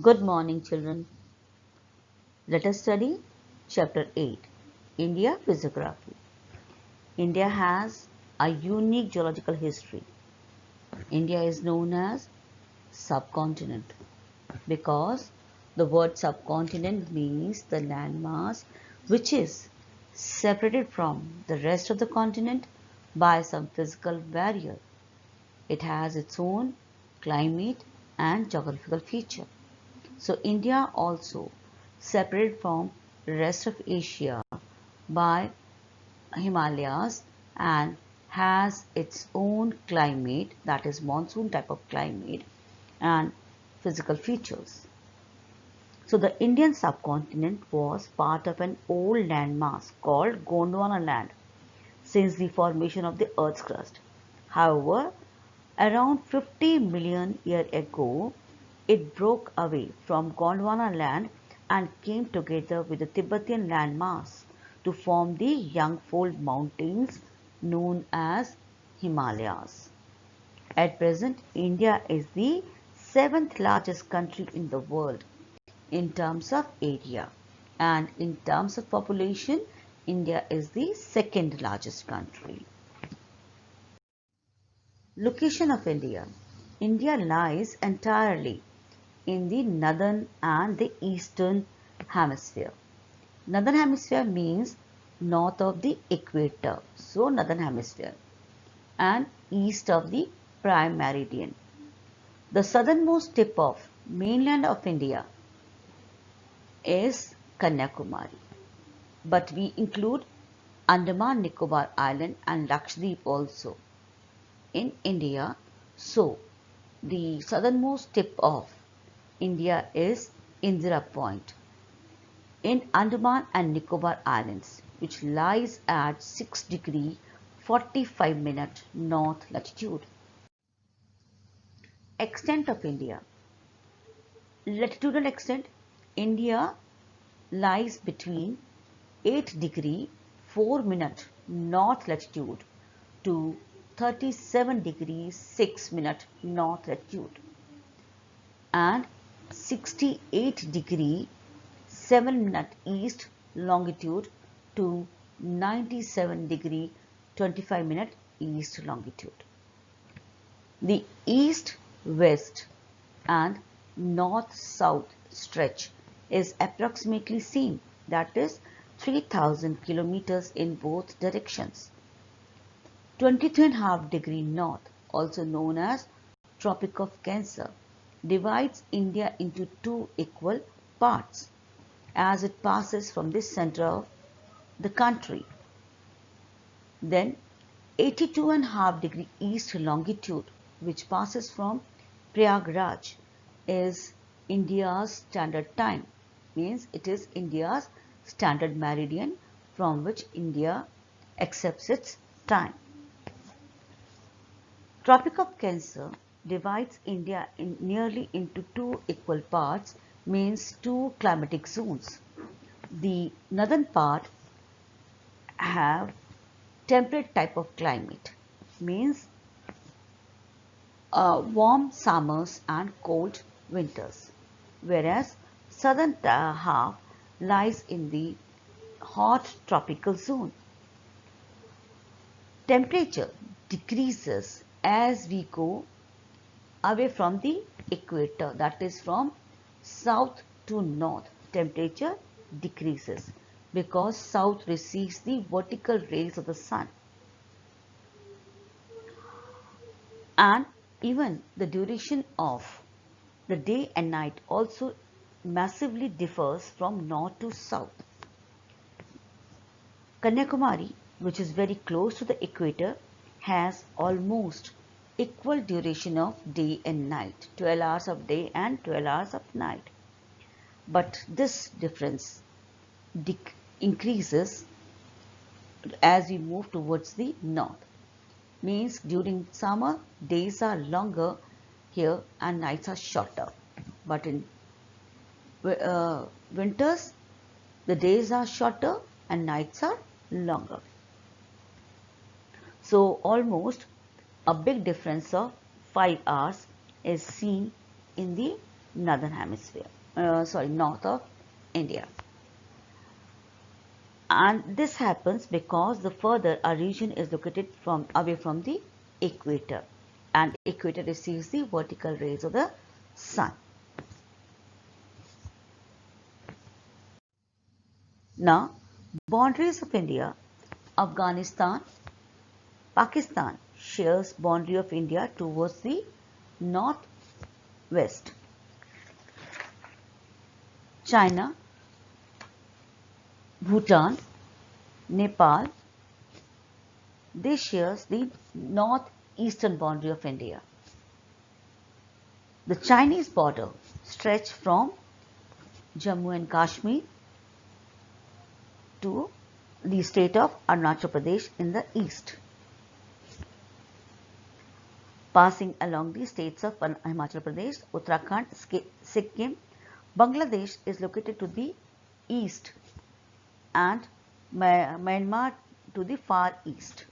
Good morning, children. Let us study Chapter 8 India Physiography. India has a unique geological history. India is known as subcontinent because the word subcontinent means the landmass which is separated from the rest of the continent by some physical barrier. It has its own climate and geographical feature. So India also separated from rest of Asia by Himalayas and has its own climate, that is monsoon type of climate, and physical features. So the Indian subcontinent was part of an old landmass called Gondwana land since the formation of the Earth's crust. However, around 50 million years ago, it broke away from Gondwana land and came together with the Tibetan landmass to form the Yangfold Mountains known as Himalayas. At present, India is the seventh largest country in the world in terms of area, and in terms of population, India is the second largest country. Location of India. India lies entirely in the northern and the eastern hemisphere. Northern hemisphere means north of the equator, so northern hemisphere, and east of the prime meridian. The southernmost tip of mainland of India is Kanyakumari, but we include Andaman Nicobar Island and Lakshadweep also in India. So the southernmost tip of India is Indira Point in Andaman and Nicobar Islands, which lies at 6 degree 45 minute north latitude. Extent of India. Latitudinal extent. India lies between 8 degree 4 minute north latitude to 37 degree 6 minute north latitude and 68 degree 7 minute east longitude to 97 degree 25 minute east longitude. The east west and north south stretch is approximately same, that is 3000 kilometers in both directions. 23.5 degree north, also known as Tropic of Cancer, divides India into two equal parts as it passes from the center of the country. Then 82.5 degree east longitude, which passes from Prayagraj, is India's standard time, means it is India's standard meridian from which India accepts its time. Tropic of Cancer divides India nearly into two equal parts, means two climatic zones. The northern part have temperate type of climate, means warm summers and cold winters, whereas southern half lies in the hot tropical zone. Temperature decreases as we go away from the equator, that is from south to north. Temperature decreases because south receives the vertical rays of the sun, and even the duration of the day and night also massively differs from north to south. Kanyakumari, which is very close to the equator, has almost equal duration of day and night, 12 hours of day and 12 hours of night. But this difference increases as we move towards the north. Means during summer, days are longer here and nights are shorter. But in winters, the days are shorter and nights are longer. So almost a big difference of 5 hours is seen in the northern hemisphere, north of India. And this happens because the further a region is located away from the equator, and equator receives the vertical rays of the sun. Now, boundaries of India. Afghanistan, Pakistan shares boundary of India towards the northwest. China, Bhutan, Nepal, they shares the northeastern boundary of India. The Chinese border stretches from Jammu and Kashmir to the state of Arunachal Pradesh in the east. Passing along the states of Himachal Pradesh, Uttarakhand, Sikkim, Bangladesh is located to the east and Myanmar to the far east.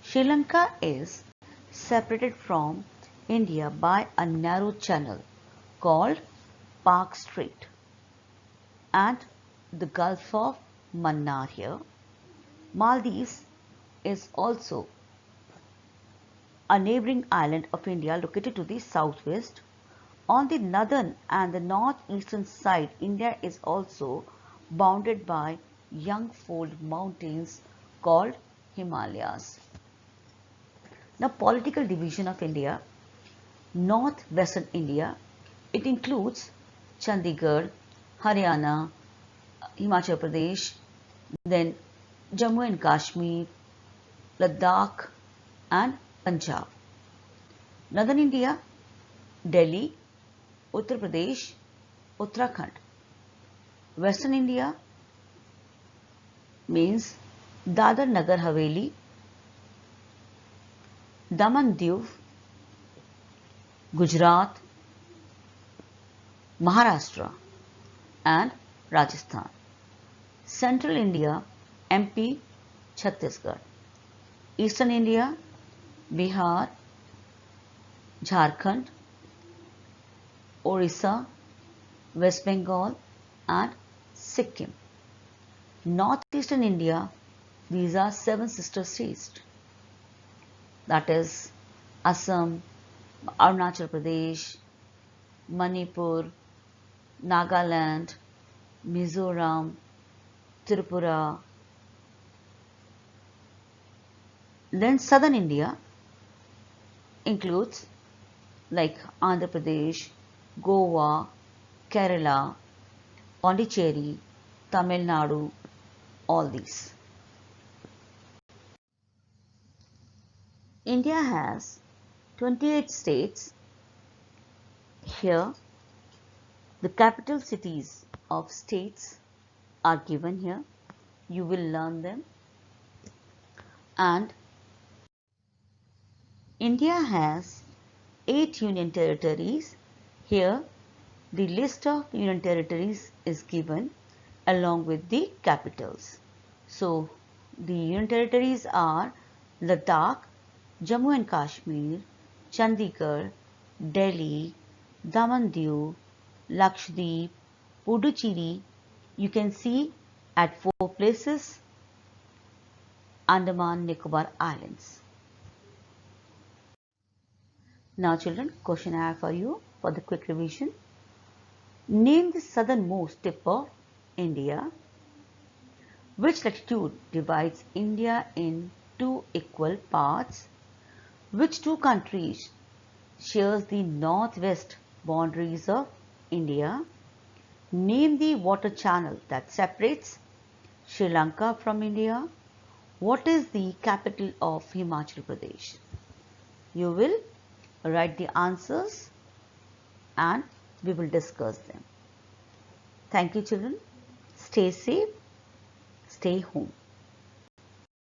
Sri Lanka is separated from India by a narrow channel called Park Strait and the Gulf of Mannar here. Maldives is also a neighboring island of India located to the southwest. On the northern and the northeastern side, India is also bounded by young-fold mountains called Himalayas. Now, political division of India. Northwestern India, it includes Chandigarh, Haryana, Himachal Pradesh, then Jammu and Kashmir, Ladakh and Punjab. Northern India, Delhi, Uttar Pradesh, Uttarakhand. Western India means Dadar Nagar Haveli, Daman Diu, Gujarat, Maharashtra and Rajasthan. Central India, MP, Chhattisgarh. Eastern India, Bihar, Jharkhand, Orissa, West Bengal and Sikkim. Northeastern India, these are 7 sister states, that is Assam, Arunachal Pradesh, Manipur, Nagaland, Mizoram, Tripura. Then southern India includes like Andhra Pradesh, Goa, Kerala, Pondicherry, Tamil Nadu, all these. India has 28 states. Here, the capital cities of states are given here. You will learn them. And India has 8 union territories. Here, the list of union territories is given along with the capitals. So, the union territories are Ladakh, Jammu and Kashmir, Chandigarh, Delhi, Daman Diu, Lakshadweep, Puducherry. You can see at 4 places, Andaman Nicobar Islands. Now children, question I have for you for the quick revision. Name the southernmost tip of India. Which latitude divides India in 2 equal parts? Which 2 countries shares the northwest boundaries of India? Name the water channel that separates Sri Lanka from India. What is the capital of Himachal Pradesh? You will write the answers and we will discuss them. Thank you children. Stay safe. Stay home.